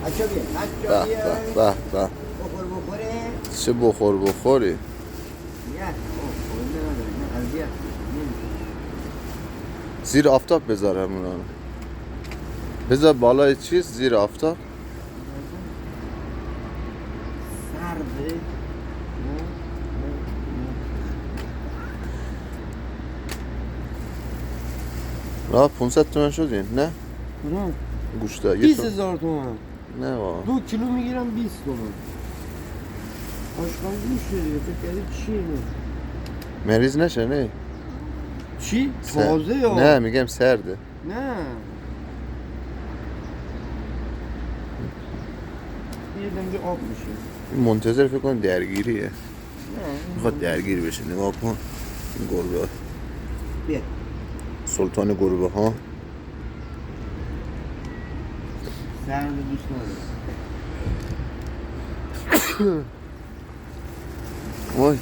به به به چه بخوری زیر آفتاب بذار همون رو بذار بالای چیز زیر آفتاب راه 500 تومن شد این نه؟ گوشتا 20,000 تومن نه بابا 2 کیلو میگیرم 20 تومن آشغال گوش دیگه فکر کردی چیه اینو مریض نشه نه؟ چی؟ تازه یا؟ نه میگم سرده نه یه دمجه آب میشه منتظر فکر کنم درگیریه میخواد درگیر بشه نگاه کن این گربه بیا سلطان گربه ها سرد دوست نداره وایت